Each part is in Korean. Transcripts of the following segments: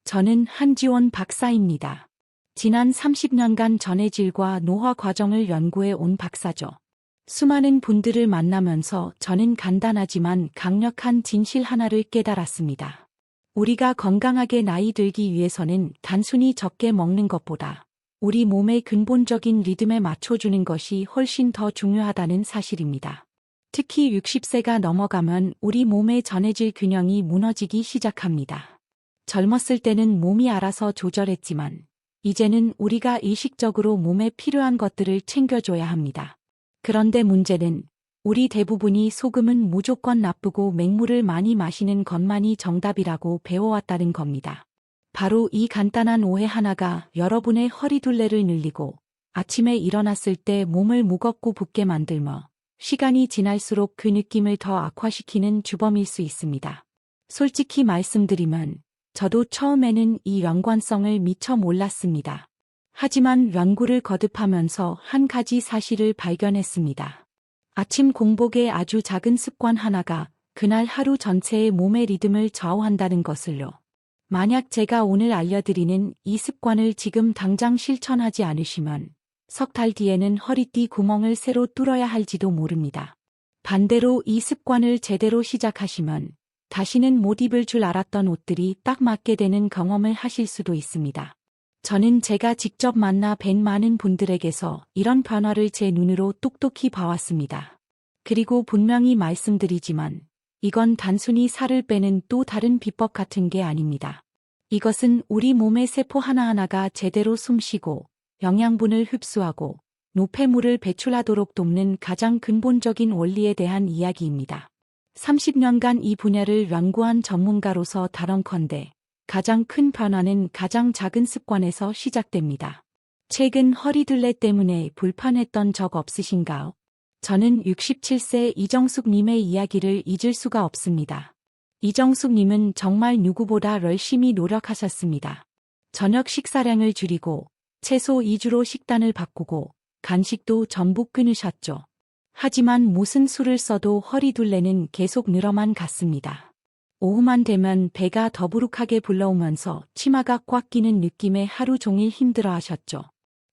저는 한지원 박사입니다. 지난 30년간 전해질과 노화 과정을 연구해 온 박사죠. 수많은 분들을 만나면서 저는 간단하지만 강력한 진실 하나를 깨달았습니다. 우리가 건강하게 나이 들기 위해서는 단순히 적게 먹는 것보다 우리 몸의 근본적인 리듬에 맞춰주는 것이 훨씬 더 중요하다는 사실입니다. 특히 60세가 넘어가면 우리 몸의 전해질 균형이 무너지기 시작합니다. 젊었을 때는 몸이 알아서 조절했지만 이제는 우리가 의식적으로 몸에 필요한 것들을 챙겨줘야 합니다. 그런데 문제는 우리 대부분이 소금은 무조건 나쁘고 맹물을 많이 마시는 것만이 정답이라고 배워왔다는 겁니다. 바로 이 간단한 오해 하나가 여러분의 허리둘레를 늘리고 아침에 일어났을 때 몸을 무겁고 붓게 만들며 시간이 지날수록 그 느낌을 더 악화시키는 주범일 수 있습니다. 솔직히 말씀드리면 저도 처음에는 이 연관성을 미처 몰랐습니다. 하지만 연구를 거듭하면서 한 가지 사실을 발견했습니다. 아침 공복의 아주 작은 습관 하나가 그날 하루 전체의 몸의 리듬을 좌우한다는 것을요. 만약 제가 오늘 알려드리는 이 습관을 지금 당장 실천하지 않으시면 석 달 뒤에는 허리띠 구멍을 새로 뚫어야 할지도 모릅니다. 반대로 이 습관을 제대로 시작하시면 다시는 못 입을 줄 알았던 옷들이 딱 맞게 되는 경험을 하실 수도 있습니다. 저는 제가 직접 만나 뵌 많은 분들에게서 이런 변화를 제 눈으로 똑똑히 봐왔습니다. 그리고 분명히 말씀드리지만 이건 단순히 살을 빼는 또 다른 비법 같은 게 아닙니다. 이것은 우리 몸의 세포 하나하나가 제대로 숨쉬고 영양분을 흡수하고 노폐물을 배출하도록 돕는 가장 근본적인 원리에 대한 이야기입니다. 30년간 이 분야를 연구한 전문가로서 단언컨대 가장 큰 변화는 가장 작은 습관에서 시작됩니다. 최근 허리둘레 때문에 불편했던 적 없으신가요? 저는 67세 이정숙님의 이야기를 잊을 수가 없습니다. 이정숙님은 정말 누구보다 열심히 노력하셨습니다. 저녁 식사량을 줄이고 채소 2주로 식단을 바꾸고 간식도 전부 끊으셨죠. 하지만 무슨 수를 써도 허리둘레는 계속 늘어만 갔습니다. 오후만 되면 배가 더부룩하게 불러오면서 치마가 꽉 끼는 느낌에 하루 종일 힘들어하셨죠.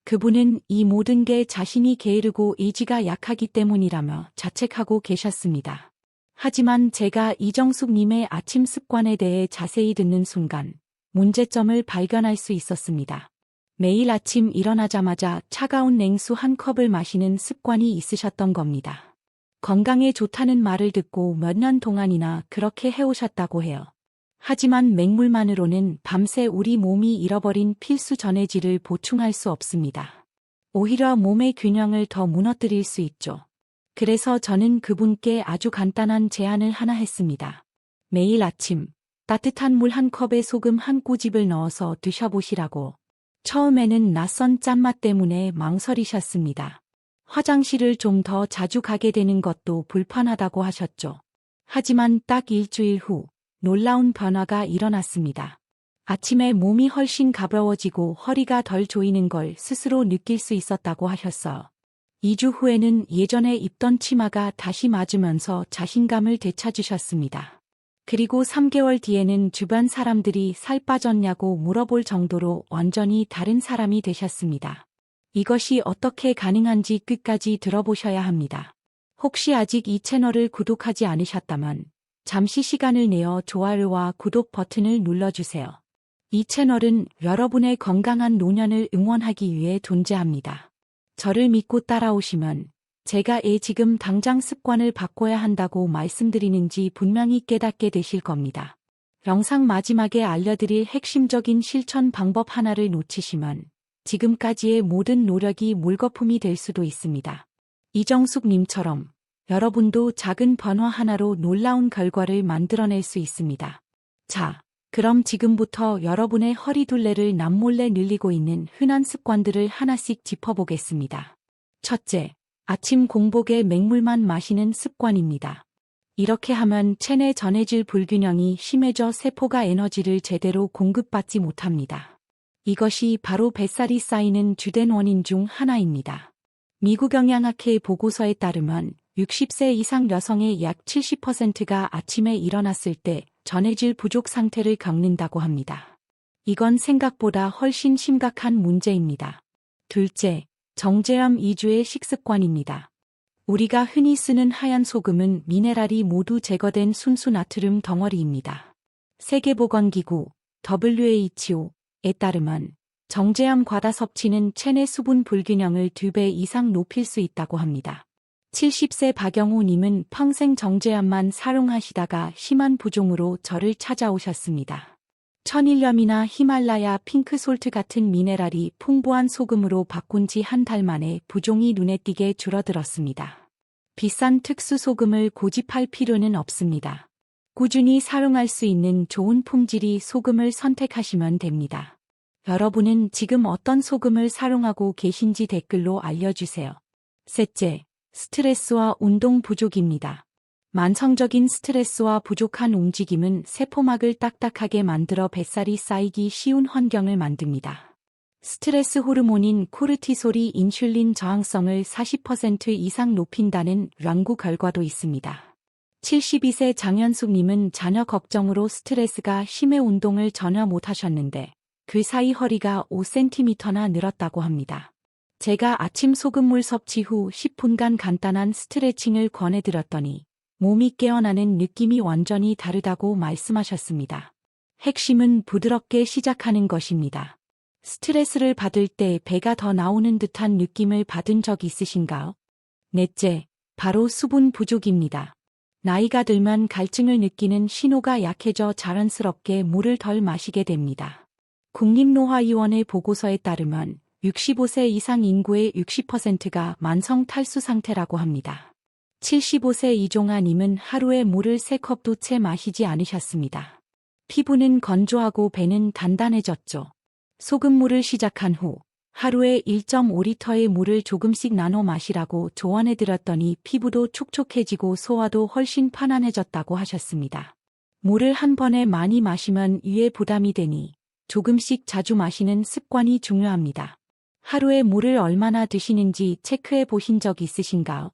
그분은 이 모든 게 자신이 게으르고 의지가 약하기 때문이라며 자책하고 계셨습니다. 하지만 제가 이정숙님의 아침 습관에 대해 자세히 듣는 순간 문제점을 발견할 수 있었습니다. 매일 아침 일어나자마자 차가운 냉수 한 컵을 마시는 습관이 있으셨던 겁니다. 건강에 좋다는 말을 듣고 몇 년 동안이나 그렇게 해오셨다고 해요. 하지만 맹물만으로는 밤새 우리 몸이 잃어버린 필수 전해질을 보충할 수 없습니다. 오히려 몸의 균형을 더 무너뜨릴 수 있죠. 그래서 저는 그분께 아주 간단한 제안을 하나 했습니다. 매일 아침 따뜻한 물 한 컵에 소금 한 꼬집을 넣어서 드셔보시라고. 처음에는 낯선 짠맛 때문에 망설이셨습니다. 화장실을 좀 더 자주 가게 되는 것도 불편하다고 하셨죠. 하지만 딱 일주일 후 놀라운 변화가 일어났습니다. 아침에 몸이 훨씬 가벼워지고 허리가 덜 조이는 걸 스스로 느낄 수 있었다고 하셨어요. 2주 후에는 예전에 입던 치마가 다시 맞으면서 자신감을 되찾으셨습니다. 그리고 3개월 뒤에는 주변 사람들이 살 빠졌냐고 물어볼 정도로 완전히 다른 사람이 되셨습니다. 이것이 어떻게 가능한지 끝까지 들어보셔야 합니다. 혹시 아직 이 채널을 구독하지 않으셨다면 잠시 시간을 내어 좋아요와 구독 버튼을 눌러주세요. 이 채널은 여러분의 건강한 노년을 응원하기 위해 존재합니다. 저를 믿고 따라오시면 제가 지금 당장 습관을 바꿔야 한다고 말씀드리는지 분명히 깨닫게 되실 겁니다. 영상 마지막에 알려드릴 핵심적인 실천 방법 하나를 놓치시면 지금까지의 모든 노력이 물거품이 될 수도 있습니다. 이정숙님처럼 여러분도 작은 변화 하나로 놀라운 결과를 만들어낼 수 있습니다. 자, 그럼 지금부터 여러분의 허리둘레를 남몰래 늘리고 있는 흔한 습관들을 하나씩 짚어보겠습니다. 첫째, 아침 공복에 맹물만 마시는 습관입니다. 이렇게 하면 체내 전해질 불균형이 심해져 세포가 에너지를 제대로 공급받지 못합니다. 이것이 바로 뱃살이 쌓이는 주된 원인 중 하나입니다. 미국 영양학회 보고서에 따르면 60세 이상 여성의 약 70%가 아침에 일어났을 때 전해질 부족 상태를 겪는다고 합니다. 이건 생각보다 훨씬 심각한 문제입니다. 둘째, 정제염 위주의 식습관입니다. 우리가 흔히 쓰는 하얀 소금은 미네랄이 모두 제거된 순수 나트륨 덩어리입니다. 세계보건기구 WHO에 따르면 정제염 과다 섭취는 체내 수분 불균형을 2배 이상 높일 수 있다고 합니다. 70세 박영우 님은 평생 정제염만 사용하시다가 심한 부종으로 저를 찾아오셨습니다. 천일염이나 히말라야 핑크솔트 같은 미네랄이 풍부한 소금으로 바꾼 지 한 달 만에 부종이 눈에 띄게 줄어들었습니다. 비싼 특수 소금을 고집할 필요는 없습니다. 꾸준히 사용할 수 있는 좋은 품질의 소금을 선택하시면 됩니다. 여러분은 지금 어떤 소금을 사용하고 계신지 댓글로 알려주세요. 셋째, 스트레스와 운동 부족입니다. 만성적인 스트레스와 부족한 움직임은 세포막을 딱딱하게 만들어 뱃살이 쌓이기 쉬운 환경을 만듭니다. 스트레스 호르몬인 코르티솔이 인슐린 저항성을 40% 이상 높인다는 연구 결과도 있습니다. 72세 장현숙 님은 자녀 걱정으로 스트레스가 심해 운동을 전혀 못하셨는데 그 사이 허리가 5cm나 늘었다고 합니다. 제가 아침 소금물 섭취 후 10분간 간단한 스트레칭을 권해드렸더니 몸이 깨어나는 느낌이 완전히 다르다고 말씀하셨습니다. 핵심은 부드럽게 시작하는 것입니다. 스트레스를 받을 때 배가 더 나오는 듯한 느낌을 받은 적 있으신가요? 넷째, 바로 수분 부족입니다. 나이가 들면 갈증을 느끼는 신호가 약해져 자연스럽게 물을 덜 마시게 됩니다. 국립노화위원회 보고서에 따르면 65세 이상 인구의 60%가 만성 탈수 상태라고 합니다. 75세 이종아 님은 하루에 물을 3컵도 채 마시지 않으셨습니다. 피부는 건조하고 배는 단단해졌죠. 소금물을 시작한 후 하루에 1.5리터의 물을 조금씩 나눠 마시라고 조언해드렸더니 피부도 촉촉해지고 소화도 훨씬 편안해졌다고 하셨습니다. 물을 한 번에 많이 마시면 위에 부담이 되니 조금씩 자주 마시는 습관이 중요합니다. 하루에 물을 얼마나 드시는지 체크해 보신 적 있으신가요?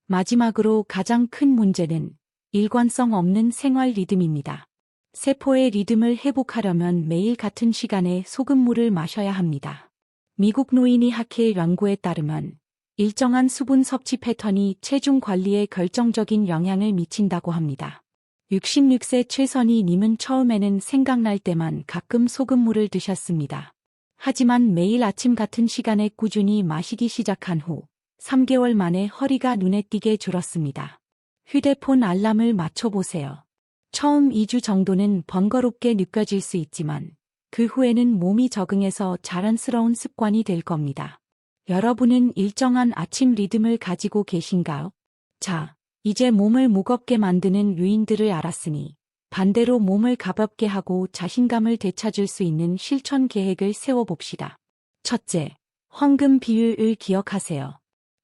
마지막으로 가장 큰 문제는 일관성 없는 생활 리듬입니다. 세포의 리듬을 회복하려면 매일 같은 시간에 소금물을 마셔야 합니다. 미국 노인의 학회 연구에 따르면 일정한 수분 섭취 패턴이 체중 관리에 결정적인 영향을 미친다고 합니다. 66세 최선희 님은 처음에는 생각날 때만 가끔 소금물을 드셨습니다. 하지만 매일 아침 같은 시간에 꾸준히 마시기 시작한 후 3개월 만에 허리가 눈에 띄게 줄었습니다. 휴대폰 알람을 맞춰보세요. 처음 2주 정도는 번거롭게 느껴질 수 있지만 그 후에는 몸이 적응해서 자연스러운 습관이 될 겁니다. 여러분은 일정한 아침 리듬을 가지고 계신가요? 자, 이제 몸을 무겁게 만드는 요인들을 알았으니 반대로 몸을 가볍게 하고 자신감을 되찾을 수 있는 실천 계획을 세워봅시다. 첫째, 황금 비율을 기억하세요.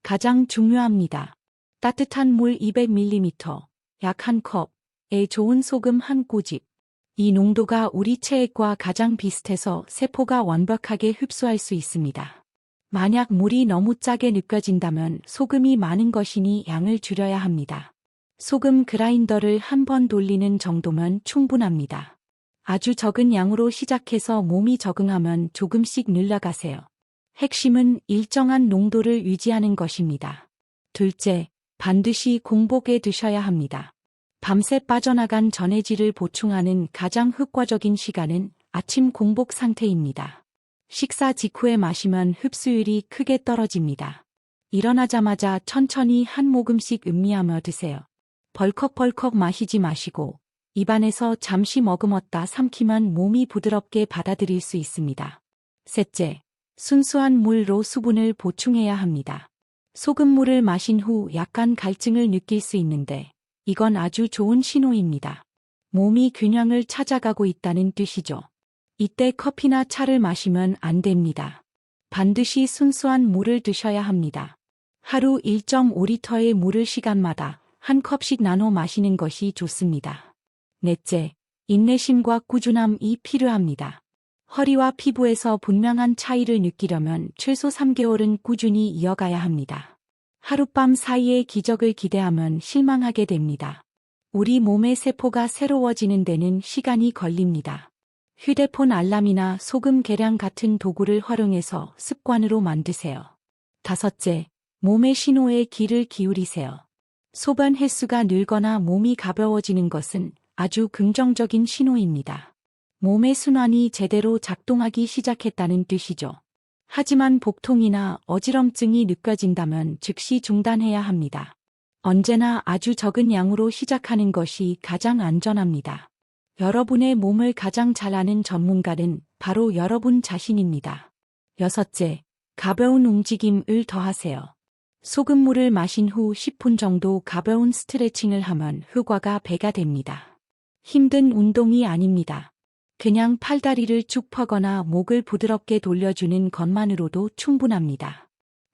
가장 중요합니다. 따뜻한 물 200ml, 약 1컵에 좋은 소금 한 꼬집. 이 농도가 우리 체액과 가장 비슷해서 세포가 완벽하게 흡수할 수 있습니다. 만약 물이 너무 짜게 느껴진다면 소금이 많은 것이니 양을 줄여야 합니다. 소금 그라인더를 한 번 돌리는 정도면 충분합니다. 아주 적은 양으로 시작해서 몸이 적응하면 조금씩 늘려가세요. 핵심은 일정한 농도를 유지하는 것입니다. 둘째, 반드시 공복에 드셔야 합니다. 밤새 빠져나간 전해질을 보충하는 가장 효과적인 시간은 아침 공복 상태입니다. 식사 직후에 마시면 흡수율이 크게 떨어집니다. 일어나자마자 천천히 한 모금씩 음미하며 드세요. 벌컥벌컥 마시지 마시고 입안에서 잠시 머금었다 삼키면 몸이 부드럽게 받아들일 수 있습니다. 셋째, 순수한 물로 수분을 보충해야 합니다. 소금물을 마신 후 약간 갈증을 느낄 수 있는데 이건 아주 좋은 신호입니다. 몸이 균형을 찾아가고 있다는 뜻이죠. 이때 커피나 차를 마시면 안 됩니다. 반드시 순수한 물을 드셔야 합니다. 하루 1.5리터의 물을 시간마다 한 컵씩 나눠 마시는 것이 좋습니다. 넷째, 인내심과 꾸준함이 필요합니다. 허리와 피부에서 분명한 차이를 느끼려면 최소 3개월은 꾸준히 이어가야 합니다. 하룻밤 사이에 기적을 기대하면 실망하게 됩니다. 우리 몸의 세포가 새로워지는 데는 시간이 걸립니다. 휴대폰 알람이나 소금 계량 같은 도구를 활용해서 습관으로 만드세요. 다섯째, 몸의 신호에 귀를 기울이세요. 소변 횟수가 늘거나 몸이 가벼워지는 것은 아주 긍정적인 신호입니다. 몸의 순환이 제대로 작동하기 시작했다는 뜻이죠. 하지만 복통이나 어지럼증이 느껴진다면 즉시 중단해야 합니다. 언제나 아주 적은 양으로 시작하는 것이 가장 안전합니다. 여러분의 몸을 가장 잘 아는 전문가는 바로 여러분 자신입니다. 여섯째, 가벼운 움직임을 더하세요. 소금물을 마신 후 10분 정도 가벼운 스트레칭을 하면 효과가 배가 됩니다. 힘든 운동이 아닙니다. 그냥 팔다리를 쭉 펴거나 목을 부드럽게 돌려주는 것만으로도 충분합니다.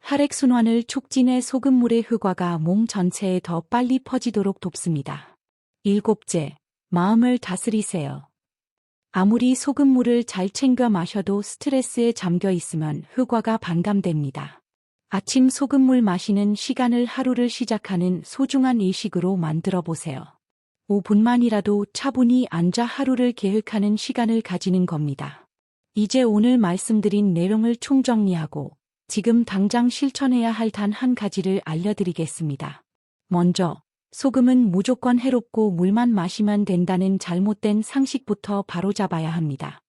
혈액순환을 촉진해 소금물의 효과가 몸 전체에 더 빨리 퍼지도록 돕습니다. 일곱째, 마음을 다스리세요. 아무리 소금물을 잘 챙겨 마셔도 스트레스에 잠겨 있으면 효과가 반감됩니다. 아침 소금물 마시는 시간을 하루를 시작하는 소중한 일식으로 만들어 보세요. 5분만이라도 차분히 앉아 하루를 계획하는 시간을 가지는 겁니다. 이제 오늘 말씀드린 내용을 총정리하고 지금 당장 실천해야 할 단 한 가지를 알려드리겠습니다. 먼저, 소금은 무조건 해롭고 물만 마시면 된다는 잘못된 상식부터 바로잡아야 합니다.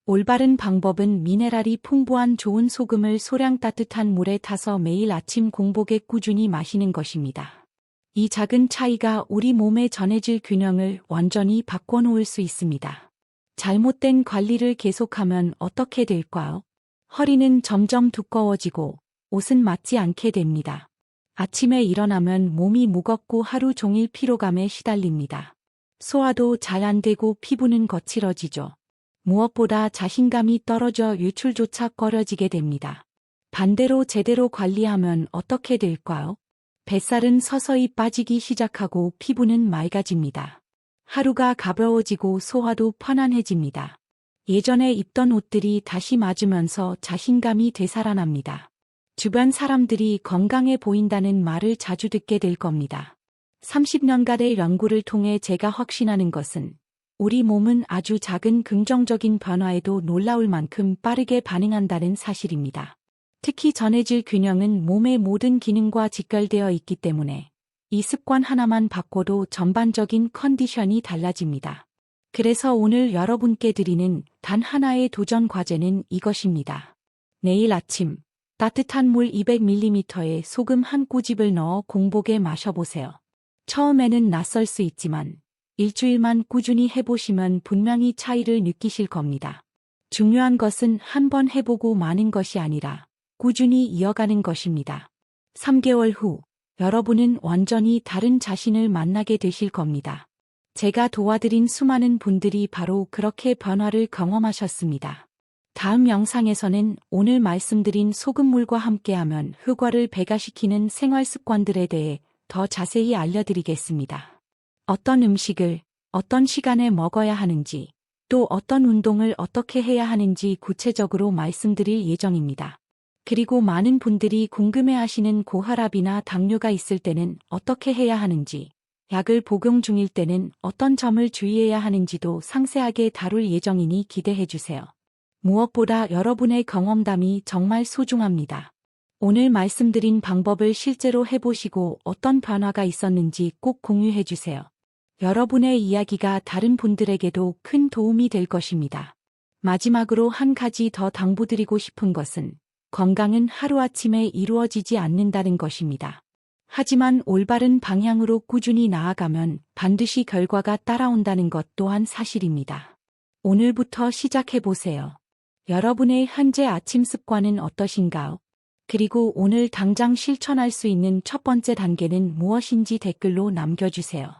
올바른 방법은 미네랄이 풍부한 좋은 소금을 소량 따뜻한 물에 타서 매일 아침 공복에 꾸준히 마시는 것입니다. 이 작은 차이가 우리 몸의 전해질 균형을 완전히 바꿔놓을 수 있습니다. 잘못된 관리를 계속하면 어떻게 될까요? 허리는 점점 두꺼워지고 옷은 맞지 않게 됩니다. 아침에 일어나면 몸이 무겁고 하루 종일 피로감에 시달립니다. 소화도 잘 안 되고 피부는 거칠어지죠. 무엇보다 자신감이 떨어져 유출조차 꺼려지게 됩니다. 반대로 제대로 관리하면 어떻게 될까요? 뱃살은 서서히 빠지기 시작하고 피부는 맑아집니다. 하루가 가벼워지고 소화도 편안해집니다. 예전에 입던 옷들이 다시 맞으면서 자신감이 되살아납니다. 주변 사람들이 건강해 보인다는 말을 자주 듣게 될 겁니다. 30년간의 연구를 통해 제가 확신하는 것은 우리 몸은 아주 작은 긍정적인 변화에도 놀라울 만큼 빠르게 반응한다는 사실입니다. 특히 전해질 균형은 몸의 모든 기능과 직결되어 있기 때문에 이 습관 하나만 바꿔도 전반적인 컨디션이 달라집니다. 그래서 오늘 여러분께 드리는 단 하나의 도전 과제는 이것입니다. 내일 아침 따뜻한 물 200ml에 소금 한 꼬집을 넣어 공복에 마셔보세요. 처음에는 낯설 수 있지만 일주일만 꾸준히 해보시면 분명히 차이를 느끼실 겁니다. 중요한 것은 한 번 해보고 마는 것이 아니라 꾸준히 이어가는 것입니다. 3개월 후 여러분은 완전히 다른 자신을 만나게 되실 겁니다. 제가 도와드린 수많은 분들이 바로 그렇게 변화를 경험하셨습니다. 다음 영상에서는 오늘 말씀드린 소금물과 함께하면 효과를 배가시키는 생활 습관들에 대해 더 자세히 알려드리겠습니다. 어떤 음식을 어떤 시간에 먹어야 하는지, 또 어떤 운동을 어떻게 해야 하는지 구체적으로 말씀드릴 예정입니다. 그리고 많은 분들이 궁금해하시는 고혈압이나 당뇨가 있을 때는 어떻게 해야 하는지, 약을 복용 중일 때는 어떤 점을 주의해야 하는지도 상세하게 다룰 예정이니 기대해주세요. 무엇보다 여러분의 경험담이 정말 소중합니다. 오늘 말씀드린 방법을 실제로 해보시고 어떤 변화가 있었는지 꼭 공유해주세요. 여러분의 이야기가 다른 분들에게도 큰 도움이 될 것입니다. 마지막으로 한 가지 더 당부드리고 싶은 것은 건강은 하루아침에 이루어지지 않는다는 것입니다. 하지만 올바른 방향으로 꾸준히 나아가면 반드시 결과가 따라온다는 것 또한 사실입니다. 오늘부터 시작해보세요. 여러분의 현재 아침 습관은 어떠신가요? 그리고 오늘 당장 실천할 수 있는 첫 번째 단계는 무엇인지 댓글로 남겨주세요.